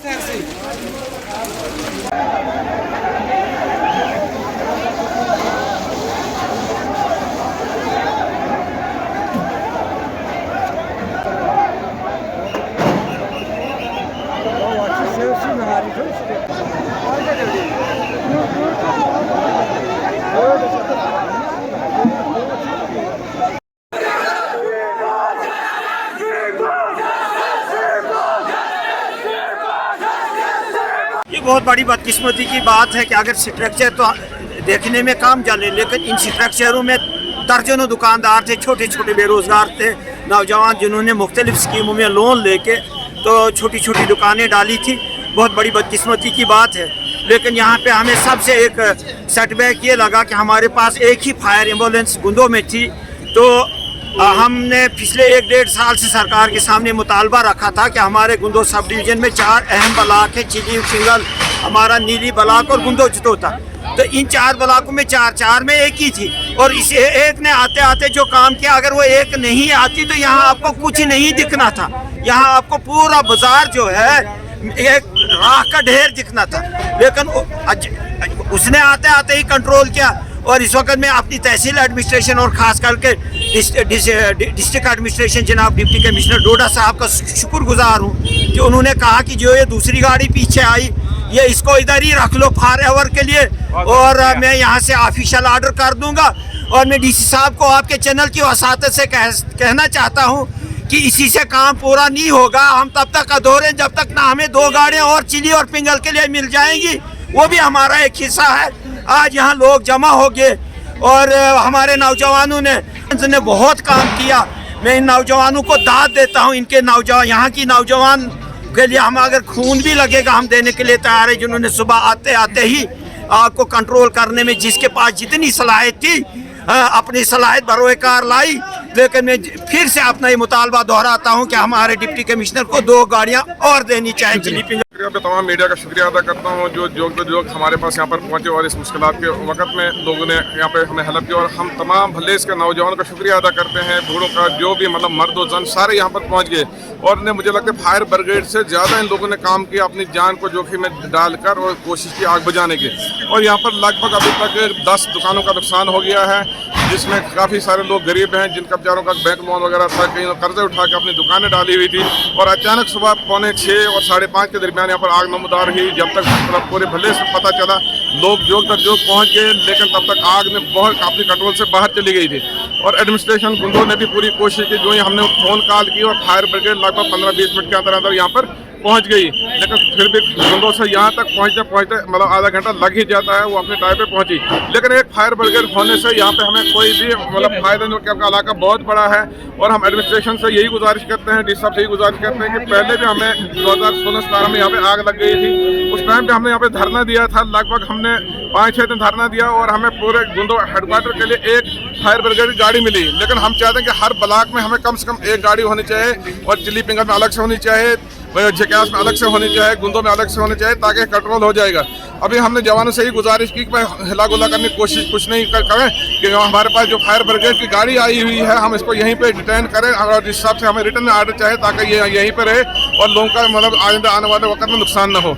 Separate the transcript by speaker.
Speaker 1: ये बहुत बड़ी बदकिस्मती की बात है कि अगर स्ट्रक्चर तो देखने में काम चले, लेकिन इन स्ट्रक्चरों में दर्जनों दुकानदार थे, छोटे छोटे बेरोजगार थे, नौजवान जिन्होंने मुख्तलिफ स्कीमों में लोन लेके तो छोटी छोटी दुकानें डाली थी। बहुत बड़ी बदकिस्मती की बात है। लेकिन यहाँ पे हमें सबसे एक सेटबैक ये लगा कि हमारे पास एक ही फायर एम्बुलेंस गुंदों में थी। तो हमने पिछले 1-1.5 साल से सरकार के सामने मुतालबा रखा था कि हमारे गुंदो सब डिवीज़न में 4 अहम ब्लाक है, चिली, सिंगल, हमारा नीली ब्लाक और गुंदो चितोता। तो इन 4 ब्लाकों में 4 में एक ही थी, और इस एक ने आते आते जो काम किया, अगर वो एक नहीं आती तो यहाँ आपको कुछ नहीं दिखना था। यहाँ आपको पूरा बाजार जो है एक राख का ढेर दिखना था। लेकिन उसने आते आते ही कंट्रोल किया। और इस वक्त मैं अपनी तहसील एडमिनिस्ट्रेशन और ख़ास करके डिस्ट्रिक्ट एडमिनिस्ट्रेशन जनाब डिप्टी कमिश्नर डोडा साहब का शुक्रगुजार हूँ कि उन्होंने कहा कि जो ये दूसरी गाड़ी पीछे आई, ये इसको इधर ही रख लो फॉर एवर के लिए, और मैं यहाँ से ऑफिशियल ऑर्डर कर दूँगा। और मैं डीसी साहब को आपके चैनल की वसात से कहना चाहता हूँ कि इसी से काम पूरा नहीं होगा। हम तब तक अधूरे जब तक ना हमें 2 गाड़ियाँ और चिली और पिंगल के लिए मिल जाएंगी, वो भी हमारा एक हिस्सा है। आज यहाँ लोग जमा हो गए और हमारे नौजवानों ने बहुत काम किया। मैं इन नौजवानों को दाद देता हूँ। इनके नौजवान, यहाँ की नौजवान के लिए हम अगर खून भी लगेगा हम देने के लिए तैयार है, जिन्होंने सुबह आते आते ही आग को कंट्रोल करने में जिसके पास जितनी सलाहियत थी अपनी सलाहियत बरोकार लाई। लेकिन मैं फिर से अपना ये मुतालबा दोहराता हूँ कि हमारे डिप्टी कमिश्नर को 2 गाड़ियाँ और देनी चाहिए।
Speaker 2: तमाम मीडिया का शुक्रिया अदा करता हूँ जो हमारे पास यहाँ पर पहुँचे और इस मुश्किलात के वक्त में लोगों ने यहाँ पे हमें हेल्प किया। और हम तमाम भले इसके नौजवानों का शुक्रिया अदा करते हैं, बूढ़ों का, जो भी मतलब मर्द और जन सारे यहाँ पर पहुँच गए। और मुझे लगता है फायर ब्रिगेड से ज़्यादा इन लोगों ने काम किया, अपनी जान को जोखिम में डालकर और कोशिश की आग बुझाने की। और यहाँ पर लगभग अभी तक 10 दुकानों का नुकसान हो गया है, जिसमें काफ़ी सारे लोग गरीब हैं, जिनका बेचारों का बैंक लोन वगैरह था, कहीं कर्जे उठा के अपनी दुकानें डाली हुई थी। और अचानक सुबह 4:45 और 5:30 के दरमियान यहाँ पर आग नमदार हुई। जब तक मतलब पूरे भले से पता चला, लोग जो पहुँच गए, लेकिन तब तक आग ने बहुत अपनी कंट्रोल से बाहर चली गई थी। और एडमिनिस्ट्रेशन गुंदो ने भी पूरी कोशिश की, जो ही हमने फ़ोन कॉल की और फायर ब्रिगेड लगभग 15-20 मिनट के अंदर यहाँ पर पहुंच गई। लेकिन फिर भी गुंदों से यहाँ तक पहुँचते मतलब आधा घंटा लग ही जाता है, वो अपने टाइम पे पहुंची। लेकिन एक फायर ब्रिगेड होने से यहाँ पे हमें कोई भी मतलब फायदा नहीं, क्योंकि इलाका बहुत बड़ा है। और हम एडमिनिस्ट्रेशन से यही गुजारिश करते हैं, डी साहब से यही गुजारिश करते हैं कि पहले भी हमें 2016-17 में यहाँ पे आग लग गई थी। उस टाइम पे हमने यहाँ पे धरना दिया था, लगभग हमने 5-6 दिन धरना दिया और हमें पूरे गुंदो हेडक्वार्टर के लिए एक फायर ब्रिगेड की गाड़ी मिली। लेकिन हम चाहते हैं कि हर ब्लॉक में हमें कम से कम एक गाड़ी होनी चाहिए, और चिली पिंगल में अलग से होनी चाहिए, झकास में अलग से होनी चाहिए, गुंदों में अलग से होनी चाहिए, ताकि कंट्रोल हो जाएगा। अभी हमने जवानों से ही गुजारिश की कि हिला गुला करने की कोशिश कुछ नहीं करें, कि हमारे पास जो फायर ब्रिगेड की गाड़ी आई हुई है हम इसको यहीं पे डिटेन करें, और इस हिसाब से हमें रिटर्न ऑर्डर चाहिए, ताकि ये यहीं पर रहे और लोगों का मतलब आने वाले वक्त में नुकसान न हो।